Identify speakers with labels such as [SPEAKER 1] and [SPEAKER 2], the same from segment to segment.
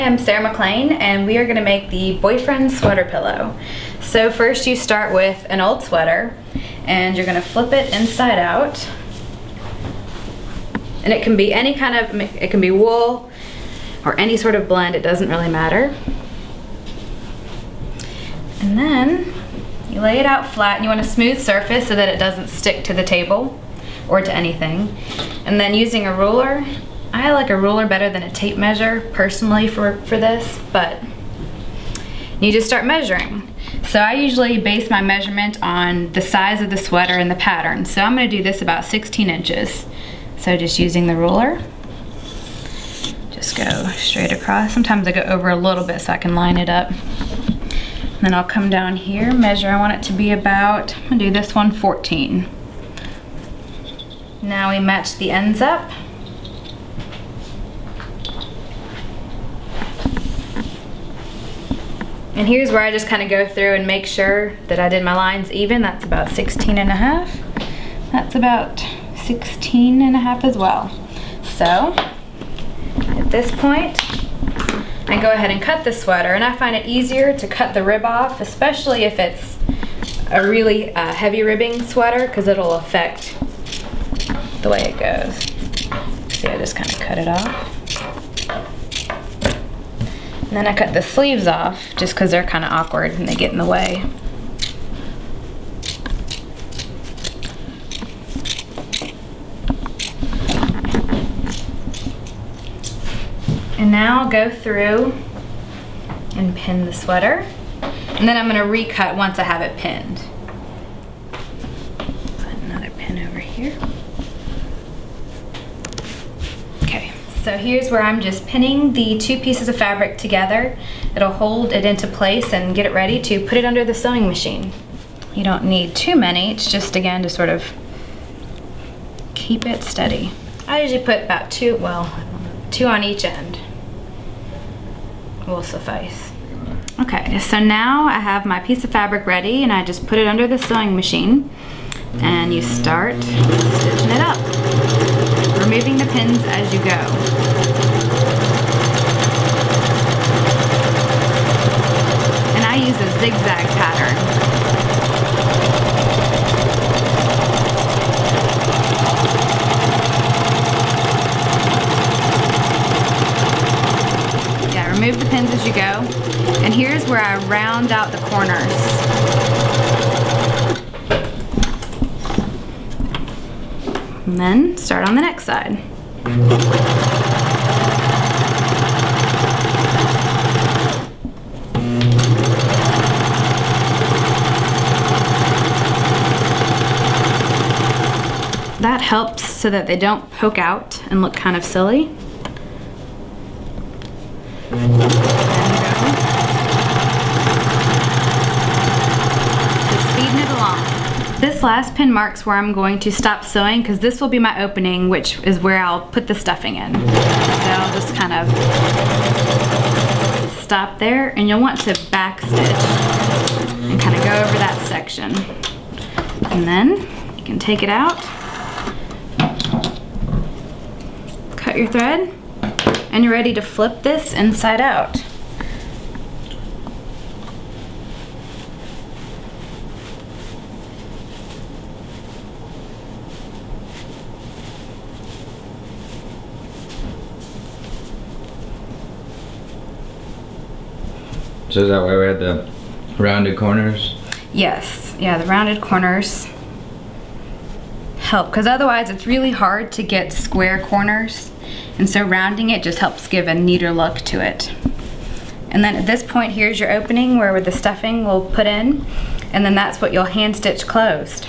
[SPEAKER 1] I'm Sarah McLean, and we are going to make the boyfriend sweater pillow. So first you start with an old sweater, and you're going to flip it inside out. And it can be any kind of, it can be wool or any sort of blend, it doesn't really matter. And then you lay it out flat, and you want a smooth surface so that it doesn't stick to the table or to anything. And then using a ruler, I like a ruler better than a tape measure personally for this, but you just start measuring. So I usually base my measurement on the size of the sweater and the pattern. So I'm going to do this about 16 inches. So just using the ruler, just go straight across. Sometimes I go over a little bit so I can line it up. And then I'll come down here, measure. I want it to be about, I'm going to do this one 14. Now we match the ends up. And here's where I just kind of go through and make sure that I did my lines even. That's about 16 and a half. That's about 16 and a half as well. So at this point, I go ahead and cut the sweater, and I find it easier to cut the rib off, especially if it's a really heavy ribbing sweater, because it'll affect the way it goes. See, I just kind of cut it off. And then I cut the sleeves off just because they're kind of awkward and they get in the way. And now I'll go through and pin the sweater. And then I'm going to recut once I have it pinned. Put another pin over here. So here's where I'm just pinning the two pieces of fabric together. It'll hold it into place and get it ready to put it under the sewing machine. You don't need too many, it's just again to sort of keep it steady. I usually put about two on each end will suffice. Okay, so now I have my piece of fabric ready, and I just put it under the sewing machine, and you start stitching it up, removing the pins as you go. And I use a zigzag pattern. Yeah, remove the pins as you go. And here's where I round out the corners. And then start on the next side. That helps so that they don't poke out and look kind of silly. This last pin marks where I'm going to stop sewing, because this will be my opening, which is where I'll put the stuffing in. So I'll just kind of stop there, and you'll want to back stitch and kind of go over that section. And then you can take it out, cut your thread, and you're ready to flip this inside out.
[SPEAKER 2] So is that why we had the rounded corners?
[SPEAKER 1] Yes, yeah, the rounded corners help, because otherwise it's really hard to get square corners, and so rounding it just helps give a neater look to it. And then at this point, here's your opening where the stuffing will put in, and then that's what you'll hand stitch closed.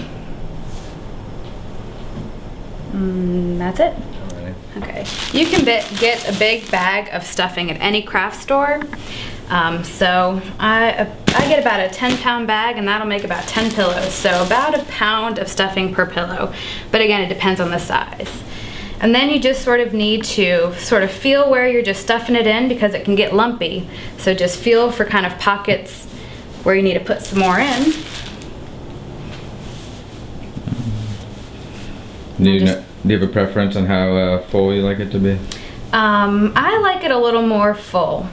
[SPEAKER 1] That's it. Okay, you can get a big bag of stuffing at any craft store. So I get about a 10-pound bag, and that'll make about 10 pillows. So about a pound of stuffing per pillow. But again, it depends on the size. And then you just sort of need to sort of feel where you're just stuffing it in, because it can get lumpy. So just feel for kind of pockets where you need to put some more in.
[SPEAKER 2] Do you have a preference on how full you like it to be?
[SPEAKER 1] I like it a little more full.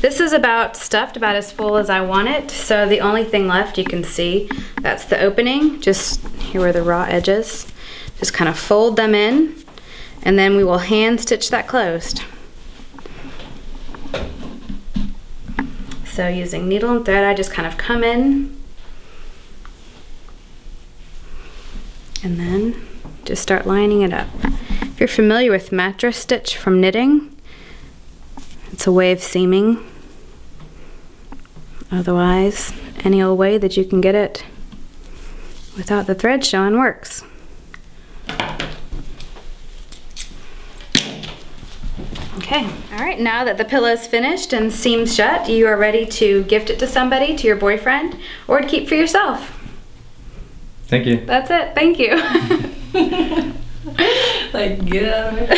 [SPEAKER 1] This is about stuffed about as full as I want it. So the only thing left you can see, that's the opening. Just here where the raw edges. Just kind of fold them in, and then we will hand stitch that closed. So using needle and thread, I just kind of come in and then just start lining it up. If you're familiar with mattress stitch from knitting, it's a way of seaming. Otherwise, any old way that you can get it without the thread showing works. Okay, all right, now that the pillow is finished and seams shut, you are ready to gift it to somebody, to your boyfriend, or to keep for yourself.
[SPEAKER 2] Thank you.
[SPEAKER 1] That's it, thank you.
[SPEAKER 3] Like, get out of it.